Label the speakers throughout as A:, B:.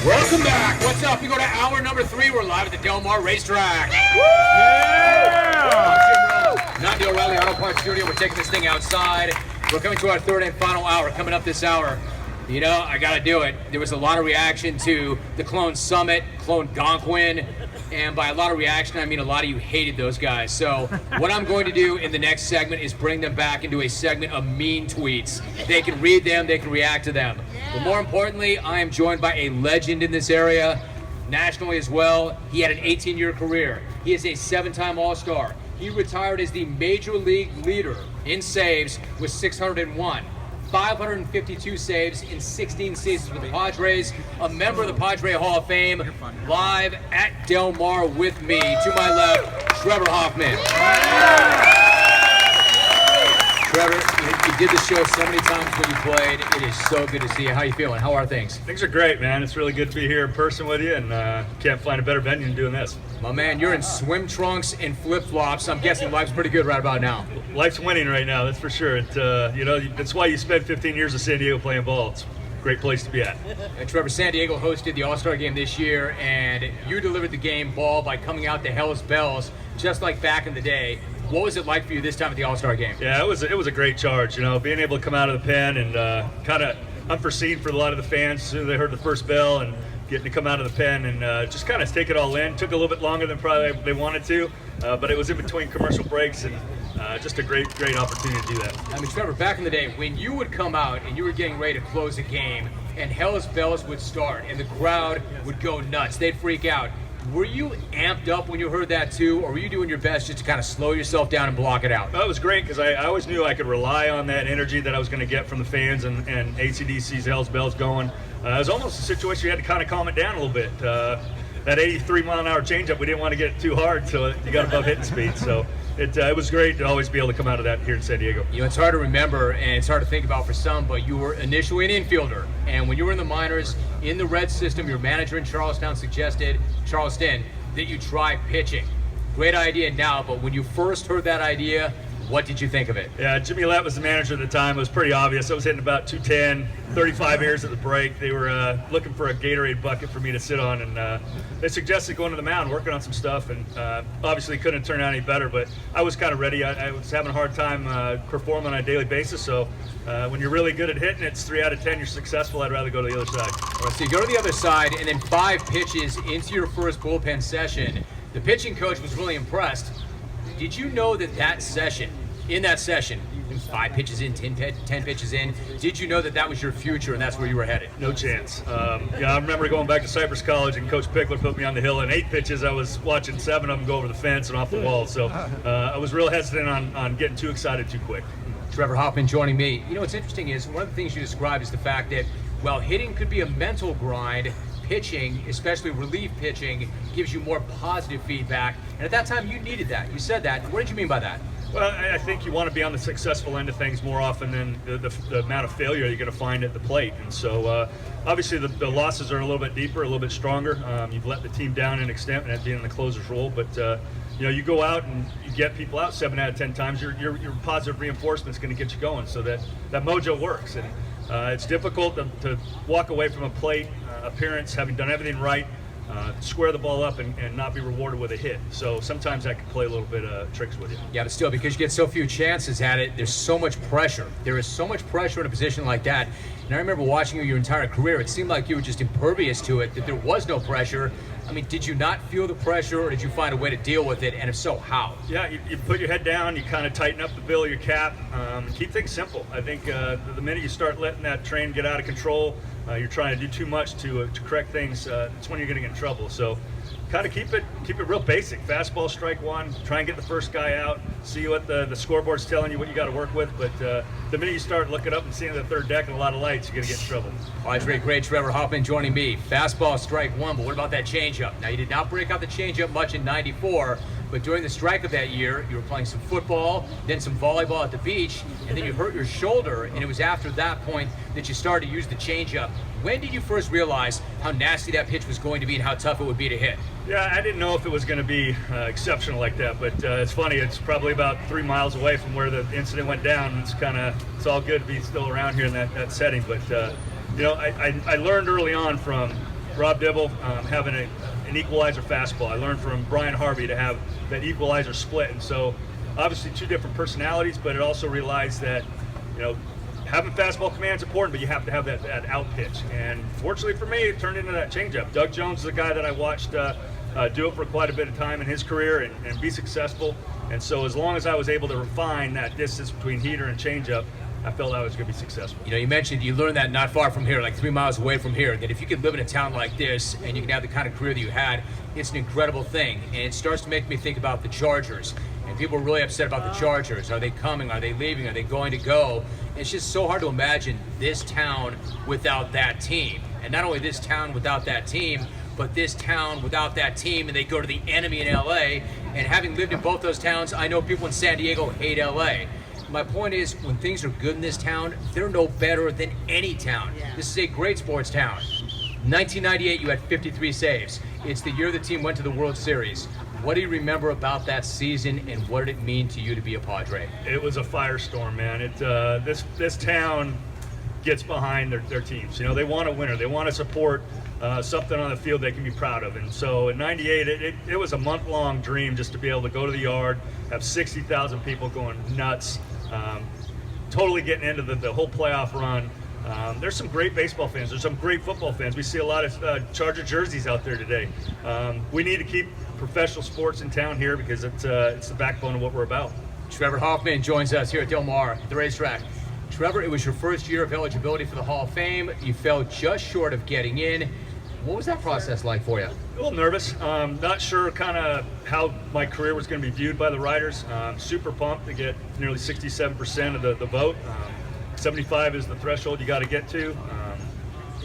A: Welcome back. What's up? We go to hour number 3. We're live at the Mar Racetrack.
B: Yeah!
A: Not the O'Reilly Auto Parts Studio. We're taking this thing outside. We're coming to our third and final hour. Coming up this hour, you know, I got to do it. There was a lot of reaction to the Clone Summit, Clone Gonquin, and by a lot of reaction, I mean a lot of you hated those guys. So what I'm going to do in the next segment is bring them back into a segment of mean tweets. They can read them, they can react to them. But more importantly, I am joined by a legend in this area, nationally as well. He had an 18-year career. He is a 7-time All-Star. He retired as the Major League leader in saves with 601. 552 saves in 16 seasons with the Padres, a member of the Padre Hall of Fame, live at Del Mar with me. To my left, Trevor Hoffman. Trevor, you did the show so many times when you played. It is so good to see you. How you feeling? How are things?
B: Things are great, man. It's really good to be here in person with you, and can't find a better venue than doing this.
A: My man, you're in swim trunks and flip-flops. I'm guessing life's pretty good right about now.
B: Life's winning right now, that's for sure. You know, that's why you spent 15 years in San Diego playing ball. It's a great place to be at.
A: And Trevor, San Diego hosted the All-Star Game this year, and you delivered the game ball by coming out to Hell's Bells, just like back in the day. What was it like for you this time at the All-Star Game?
B: Yeah, it was a great charge. You know, being able to come out of the pen and kind of unforeseen for a lot of the fans as soon as they heard the first bell and getting to come out of the pen and just kind of take it all in. Took a little bit longer than probably they wanted to, but it was in between commercial breaks and just a great opportunity to do that.
A: I mean, Trevor, back in the day, when you would come out and you were getting ready to close a game and Hell's Bells would start and the crowd would go nuts, they'd freak out. Were you amped up when you heard that too, or were you doing your best just to kind of slow yourself down and block it out?
B: Well, it was great because I always knew I could rely on that energy that I was going to get from the fans and AC/DC's Hell's Bells going. It was almost a situation you had to kind of calm it down a little bit. That 83-mile-an-hour changeup, we didn't want to get it too hard, so you got above hitting speed. So it was great to always be able to come out of that here in San Diego.
A: You know, it's hard to remember and it's hard to think about for some, but you were initially an infielder. And when you were in the minors, in the red system, your manager in Charleston, that you try pitching. Great idea now, but when you first heard that idea, what did you think of it?
B: Yeah, Jimmy Lett was the manager at the time. It was pretty obvious. I was hitting about 210, 35 errors at the break. They were looking for a Gatorade bucket for me to sit on, and they suggested going to the mound, working on some stuff, and obviously couldn't turn out any better, but I was kind of ready. I was having a hard time performing on a daily basis, so when you're really good at hitting, it's 3 out of 10, you're successful. I'd rather go to the other side.
A: All right, so you go to the other side, and then 5 pitches into your first bullpen session, the pitching coach was really impressed. Did you know that in that session, 5 pitches in, 10 pitches in, did you know that that was your future and that's where you were headed?
B: No chance. Yeah, I remember going back to Cypress College and Coach Pickler put me on the hill, and 8 pitches, I was watching 7 of them go over the fence and off the wall. So I was real hesitant on getting too excited too quick.
A: Trevor Hoffman joining me. You know, what's interesting is one of the things you described is the fact that while hitting could be a mental grind, pitching, especially relief pitching, gives you more positive feedback. And at that time, you needed that. You said that. What did you mean by that?
B: Well, I think you want to be on the successful end of things more often than the amount of failure you're going to find at the plate. And so, obviously, the losses are a little bit deeper, a little bit stronger. You've let the team down in extent and being in the closer's role. But, you know, you go out and you get people out 7 out of 10 times, your positive reinforcement is going to get you going so that mojo works. And it's difficult to walk away from a plate appearance, having done everything right, square the ball up and not be rewarded with a hit. So sometimes that can play a little bit of tricks with you.
A: Yeah, but still, because you get so few chances at it, there's so much pressure. There is so much pressure in a position like that. And I remember watching you your entire career, it seemed like you were just impervious to it, that there was no pressure. I mean, did you not feel the pressure, or did you find a way to deal with it? And if so, how?
B: Yeah, you put your head down, you kind of tighten up the bill of your cap, keep things simple. I think the minute you start letting that train get out of control, you're trying to do too much to correct things, that's when you're going to get in trouble. So kind of keep it real basic. Fastball, strike one, try and get the first guy out, see what the scoreboard's telling you, what you got to work with. But the minute you start looking up and seeing the third deck and a lot of lights, you're going to get in trouble.
A: All right, great. Trevor Hoffman joining me. Fastball, strike one, but what about that changeup? Now, you did not break out the changeup much in '94, but during the strike of that year, you were playing some football, then some volleyball at the beach, and then you hurt your shoulder, and it was after that point that you started to use the changeup. When did you first realize how nasty that pitch was going to be and how tough it would be to hit?
B: Yeah, I didn't know if it was going to be exceptional like that, but it's funny. It's probably about 3 miles away from where the incident went down. It's all good to be still around here in that setting. But you know, I learned early on from Rob Dibble having an equalizer fastball. I learned from Brian Harvey to have that equalizer split. And so obviously two different personalities, but it also realized that, having fastball command is important, but you have to have that out pitch. And fortunately for me, it turned into that changeup. Doug Jones is a guy that I watched do it for quite a bit of time in his career and be successful. And so as long as I was able to refine that distance between heater and changeup, I felt I was going to be successful.
A: You mentioned you learned that not far from here, like 3 miles away from here, that if you could live in a town like this and you can have the kind of career that you had, it's an incredible thing. And it starts to make me think about the Chargers. And people are really upset about the Chargers. Are they coming? Are they leaving? Are they going to go? It's just so hard to imagine this town without that team. And not only this town without that team, but this town without that team, and they go to the enemy in LA. And having lived in both those towns, I know people in San Diego hate LA. My point is, when things are good in this town, they're no better than any town. Yeah. This is a great sports town. 1998, you had 53 saves. It's the year the team went to the World Series. What do you remember about that season, and what did it mean to you to be a Padre?
B: It was a firestorm, man. This town gets behind their teams. They want a winner. They want to support something on the field they can be proud of. And so in '98, it was a month-long dream just to be able to go to the yard, have 60,000 people going nuts, totally getting into the whole playoff run. There's some great baseball fans. There's some great football fans. We see a lot of Charger jerseys out there today. We need to keep professional sports in town here because it's the backbone of what we're about.
A: Trevor Hoffman joins us here at Del Mar, the racetrack. Trevor, it was your first year of eligibility for the Hall of Fame. You fell just short of getting in. What was that process like for you?
B: A little nervous. Not sure kind of how my career was going to be viewed by the writers. Super pumped to get nearly 67% of the vote. 75 is the threshold you got to get to.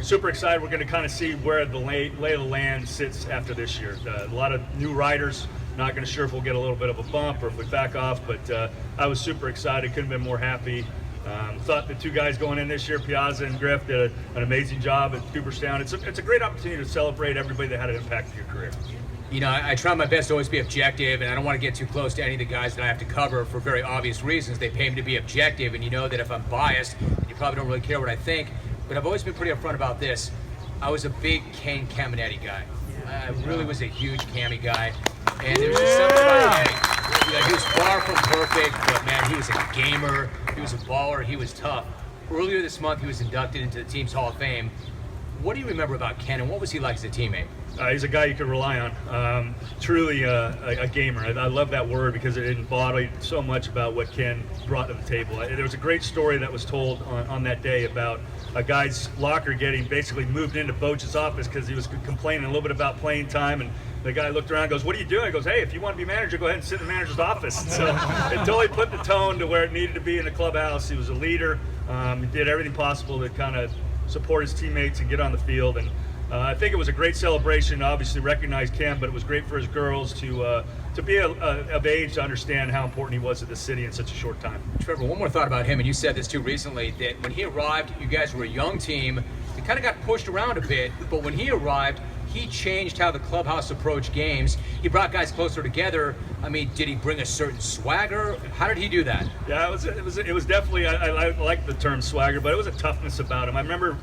B: Super excited. We're going to kind of see where the lay of the land sits after this year. A lot of new writers. Not going to sure if we'll get a little bit of a bump or if we back off, but I was super excited. Couldn't have been more happy. Thought the two guys going in this year, Piazza and Griff, did an amazing job at Cooperstown. It's a great opportunity to celebrate everybody that had an impact in your career.
A: I try my best to always be objective, and I don't want to get too close to any of the guys that I have to cover for very obvious reasons. They pay me to be objective, and you know that if I'm biased, you probably don't really care what I think, but I've always been pretty upfront about this. I was a big Ken Caminetti guy. I really was a huge Cammy guy, and there was just something about him. He was far from perfect, but man, he was a gamer, he was a baller, he was tough. Earlier this month, he was inducted into the team's Hall of Fame. What do you remember about Ken, and what was he like as a teammate?
B: He's a guy you can rely on. Truly a gamer. I love that word because it embodied so much about what Ken brought to the table. There was a great story that was told on that day about a guy's locker getting basically moved into Boach's office because he was complaining a little bit about playing time, and the guy looked around and goes, "What are you doing?" He goes, "Hey, if you want to be manager, go ahead and sit in the manager's office." So it totally put the tone to where it needed to be in the clubhouse. He was a leader. He did everything possible to kind of support his teammates and get on the field. And I think it was a great celebration. Obviously recognized Cam, but it was great for his girls to be of age to understand how important he was to the city in such a short time.
A: Trevor, one more thought about him, and you said this too recently, that when he arrived, you guys were a young team. It kind of got pushed around a bit, but when he arrived, he changed how the clubhouse approached games. He brought guys closer together. I mean, did he bring a certain swagger? How did he do that?
B: Yeah, it was definitely, I like the term swagger, but it was a toughness about him. I remember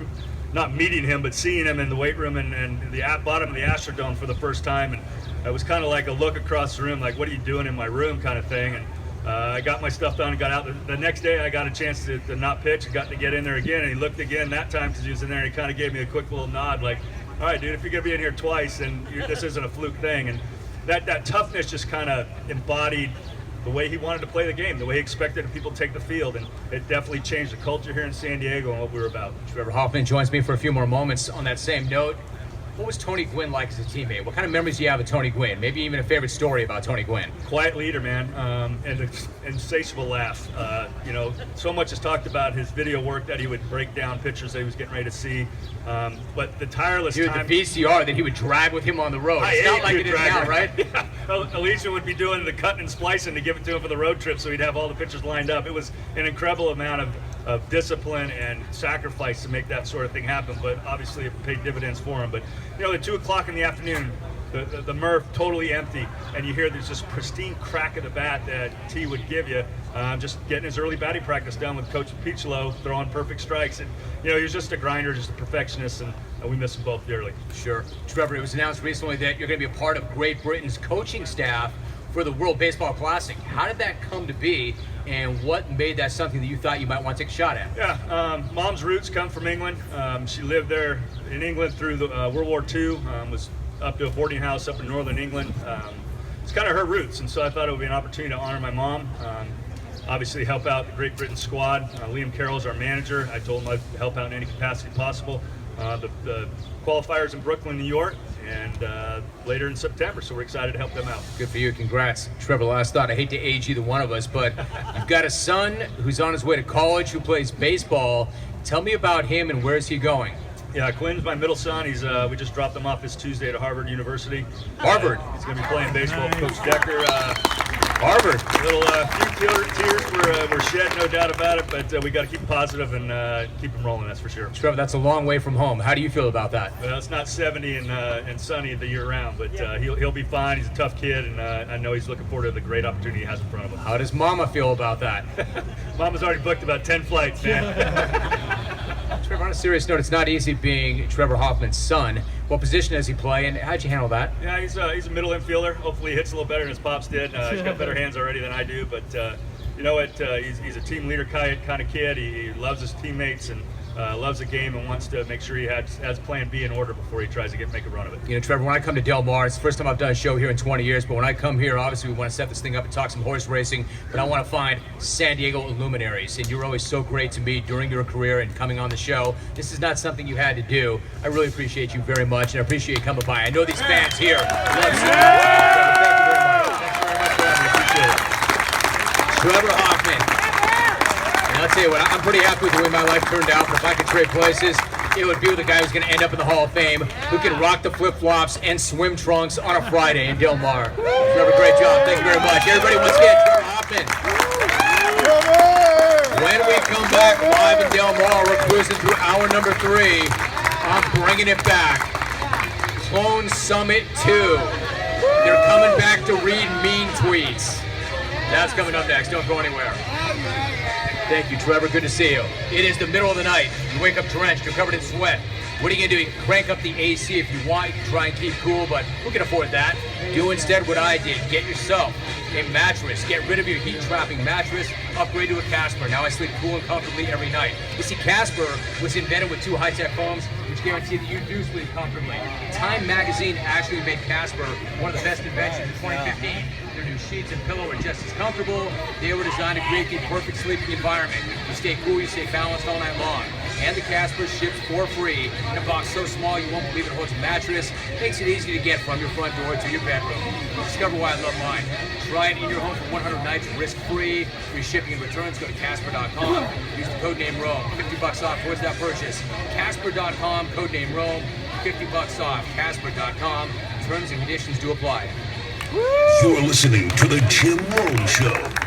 B: not meeting him, but seeing him in the weight room and the bottom of the Astrodome for the first time, and it was kind of like a look across the room, like, what are you doing in my room kind of thing. And I got my stuff done and got out. The next day I got a chance to not pitch and got to get in there again, and he looked again that time because he was in there, and he kind of gave me a quick little nod like, all right, dude, if you're going to be in here twice, and this isn't a fluke thing. And that toughness just kind of embodied the way he wanted to play the game, the way he expected people to take the field, and it definitely changed the culture here in San Diego and what we were about.
A: Trevor Hoffman joins me for a few more moments on that same note. What was Tony Gwynn like as a teammate? What kind of memories do you have of Tony Gwynn? Maybe even a favorite story about Tony Gwynn.
B: Quiet leader, man, and an insatiable laugh. So much is talked about his video work that he would break down pictures that he was getting ready to see. But the tireless time.
A: The VCR that he would drag with him on the road. It's not like it is now, right?
B: Yeah. Alicia would be doing the cutting and splicing to give it to him for the road trip so he'd have all the pictures lined up. It was an incredible amount of discipline and sacrifice to make that sort of thing happen, but obviously it paid dividends for him. But at 2 o'clock in the afternoon, the Murph totally empty, and you hear there's this pristine crack of the bat that T would give you, just getting his early batting practice done with Coach Peachlow, throwing perfect strikes. And he was just a grinder, just a perfectionist, and we miss them both dearly.
A: Sure. Trevor, it was announced recently that you're going to be a part of Great Britain's coaching staff for the World Baseball Classic. How did that come to be, and what made that something that you thought you might want to take a shot at?
B: Yeah, Mom's roots come from England. She lived there in England through the World War II, was up to a boarding house up in northern England. It's kind of her roots, and so I thought it would be an opportunity to honor my mom. Obviously help out the Great Britain squad. Liam Carroll's our manager. I told him I'd help out in any capacity possible. The qualifiers in Brooklyn, New York, and later in September, so we're excited to help them out.
A: Good for you. Congrats. Trevor, last thought. I hate to age either one of us, but you've got a son who's on his way to college who plays baseball. Tell me about him and where's he going?
B: Yeah, Quinn's my middle son. He's we just dropped him off this Tuesday at Harvard University.
A: Harvard?
B: He's going to be playing baseball with Coach Decker.
A: Harvard.
B: Few tears were shed, no doubt about it, but we got to keep positive and keep him rolling, that's for sure.
A: Trevor, that's a long way from home. How do you feel about that?
B: Well, it's not 70 and sunny the year round, but he'll be fine. He's a tough kid, and I know he's looking forward to the great opportunity he has in front of him.
A: How does Mama feel about that?
B: Mama's already booked about 10 flights, man.
A: Trevor, on a serious note, it's not easy being Trevor Hoffman's son. What position does he play, and how'd you handle that?
B: Yeah, he's a middle infielder. Hopefully he hits a little better than his pops did. He's got better hands already than I do, but you know what? He's a team leader kind of kid. He loves his teammates and loves the game and wants to make sure he has plan B in order before he tries to make a run of it.
A: You know, Trevor, when I come to Del Mar, it's the first time I've done a show here in 20 years, but when I come here, obviously we want to set this thing up and talk some horse racing, but I want to find San Diego luminaries, and you're always so great to me during your career and coming on the show. This is not something you had to do. I really appreciate you very much, and I appreciate you coming by. I know these fans here love you. Thank you very much for having me. Appreciate it. Trevor Hoffman. And I'll tell you what, I'm pretty happy with the way my life turned out, but if I could trade places, it would be with the guy who's going to end up in the Hall of Fame, who can rock the flip-flops and swim trunks on a Friday in Del Mar. Trevor, great job. Thank you very much. Everybody, once again, Trevor Hoffman. When we come back live in Del Mar, we're cruising through hour number 3. I'm bringing it back. Clone Summit 2. They're coming back to read mean tweets. That's coming up next. Don't go anywhere. Thank you, Trevor. Good to see you. It is the middle of the night. You wake up drenched. You're covered in sweat. What are you going to do? You can crank up the AC if you want. You can try and keep cool, but who can afford that? Do instead what I did. Get yourself a mattress. Get rid of your heat-trapping mattress. Upgrade to a Casper. Now I sleep cool and comfortably every night. You see, Casper was invented with 2 high-tech foams, which guarantee that you do sleep comfortably. Time magazine actually made Casper one of the best inventions in 2015. Their new sheets and pillow are just as comfortable. They were designed to create the perfect sleeping environment. You stay cool, you stay balanced all night long. And the Casper ships for free in a box so small you won't believe it holds a mattress. Makes it easy to get from your front door to your bedroom. Discover why I love mine. Try it in your home for 100 nights risk-free. Free shipping and returns. Go to Casper.com. Use the code name Rome. $50 off towards that purchase. Casper.com, code name Rome. $50 off. Casper.com. Terms and conditions do apply.
C: You're listening to The Jim Rome Show.